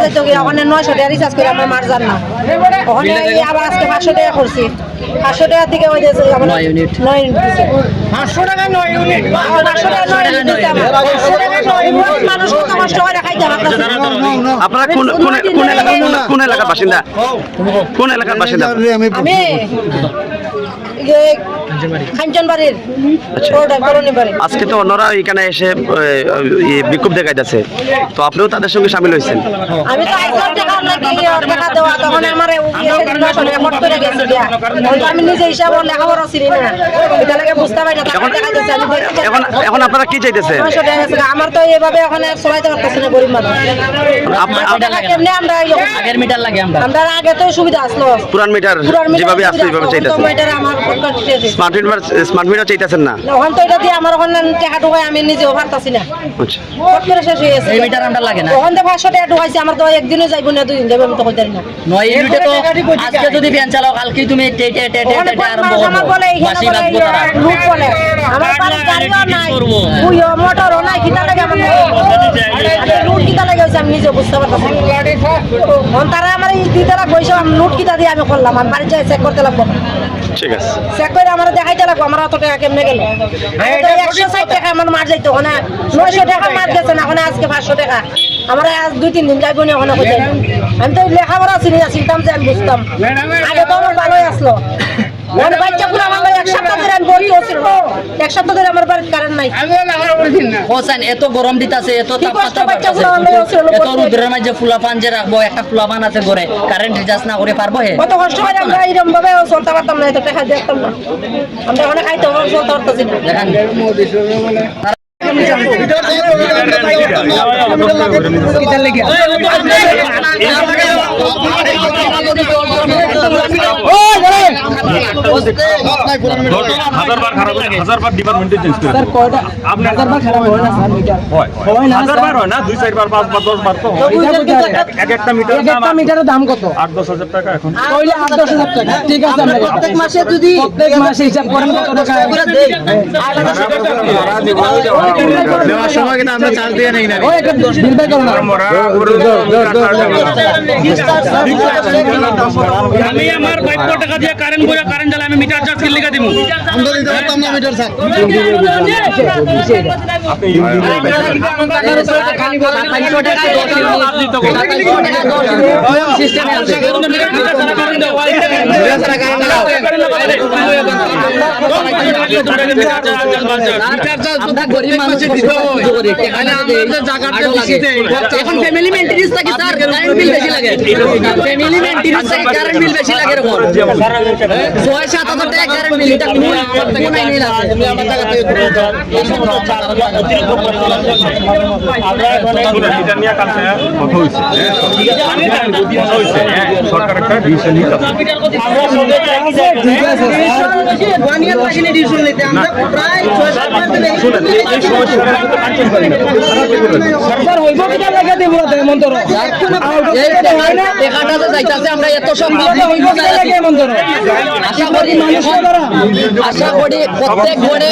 যেত কি ওখানে 900 টাকা রিচার্জ করে আমার মার যান না ওখানে আবার আজকে 500 টাকা করছি 500 টাকা থেকে ওই যে 9 ইউনিট 500 টাকা 9 ইউনিট 500 টাকা 9 ইউনিট মানুষ কত কষ্ট করে খাইতে পারতেছে। আপনারা কোন এলাকার বাসিন্দা? কোন এলাকার বাসিন্দা? আমি খানচনবাড়ির আজকে তো অন্যরা এখানে এসে বিক্ষোভ দেখাইতেছে, তো আপনিও তাদের সঙ্গে সামিল হয়েছেন? আমি তো টাকা দেওয়া তখন আমার আমি নিজে হিসাব লেখাপড়া ছিলি না এটা লাগে বুঝতে পারি না। এখন আপনারা কি চাইতেছেন? আমার তো এইভাবে এখন চলাইতে পারতেছি না গরিব মানুষ। কেমনি আমরা আগের মিটার লাগে আমরা আগে তো সুবিধা আসলো পুরান মিটার যেভাবে আসলো এইভাবে চাইতেছেন। স্মার্ট মিটার চাইতেছেন না? ওখান তো এটা দিয়ে আমার ওখানে টাকা ঢুকাই আমি নিজেও পারতাছি না। আচ্ছা কত করে শেষ হয়ে গেছে। এই মিটার আমরা লাগে না। ওখান থেকে 500 টাকা ঢুকাইছি আমার তো একদিনও যাইব না 2 দিন যাবে আমি তো কইতারি না। 9 ইউনিটে তো আজকে যদি ভ্যান চালাও কালকে তুমি টেটে আরম্ভ করবে। আমার বলে এখানে বলে লুট বলে আমার বাড়ি গাড়িও নাই বুইও মোটরও নাই কিটা লাগে আমার লুট কিটা লাগে আমি নিজে বুঝতে পারতাছি না। তারা আমার এই দিদারা কইছে আমি লুট কিটা দিয়ে আমি করলাম আমি বাড়ি যাই চেক করতে লাগবো। ঠিক আছে চেক করে আমার দেখাইতে লাগবো আমার অত টাকা কেমনে গেল। 160 টাকা আমার মার যাইতো ওখানে 900 টাকা মার গেছে না ওখানে আজকে 500 টাকা আমার আজ 2-3 দিন যাইব না ওখানে কইতে। আমি তো লেখাপড়া চিনি না চিনতাম যে আমি বুঝতাম আগে তো আমার ভালোই আসলো। মানে বাচ্চাগুলো আমার এক সপ্তাহ ধরে আমি বলি হচ্ছিল 1 সপ্তাহ ধরে আমার বাড়িতে কারেন্ট নাই। হোসেন এত গরম দিতাছে এত তাপমাত্রা বাচ্চাগুলো আমার হচ্ছিল এত রোদের মাঝে ফুলাপান যে রাখবো একটা ফুলাপান আছে ঘরে কারেন্ট রিচার্জ না করে পারবো হে? কত কষ্ট করে আমরা এরকম ভাবে চলতে পারতাম না এত টাকা দেখতাম না আমরা ওখানে খাইতে চলতে পারতাছি না। দেখেন হাজারবার ডিপার্টমেন্টে চেঞ্জ করে আপনার হাজারবার খারাপ হয় না স্যার মিটার হয় না হাজারবার হয় না 2-4বার 5বার 10বার তো এক একটা মিটারের দাম কত 8-10 হাজার টাকা এখন কইলে 8-10 হাজার টাকা ঠিক আছে আমরা প্রত্যেক মাসে যদি প্রত্যেক মাসে হিসাব করেন কত টাকা করে দেই দেওয়ার সময় কিন্তু আমরা চার্জ দিয়ে নেই না ওই একটা বিল পে করো না আমি আমার 500 টাকা দিয়ে কারেন্ট বইরা কারেন্ট জ্বালা আমি মিটার চার্জ কিনলে দিমু আমরা দিতে পারতাম না মিটার চার্জ আপনি খালি 500 টাকা সিস্টেমে আছে আমরা গরিব মানুষের দিতে হয় জায়গাটা দিতে এখন ফ্যামিলি মেইনটেনেন্স থাকে স্যার কারেন্ট বিল বেশি লাগে ফ্যামিলি মেইনটেনেন্স থেকে কারেন্ট বিল বেশি লাগে এরকম 6-7 টাকা কারেন্ট বিল এটা কোন আইনে লাগে আমরা জায়গা থেকে আমরা এখন এটা নিয়ে কালকে কথা হইছে সরকার একটা ডিসিশন নিতে আমরা সবাই ঠিক আছে স্যার ওয়ানিয়ার পাশে ডিসিশন নিতে আমরা প্রায় 6-7 দিন এই সমস্যাটা কন্ট্রোল করি না সরকার হইব কিটা লাগা দেব মন্তর এই হয় না দেখাটা যাইতাছে আমরা এত সম্ভব হইব কিটা লাগে মন্তর আশা করি মানুষের দ্বারা আশা করি প্রত্যেক ঘরে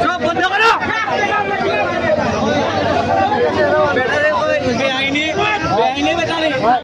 সব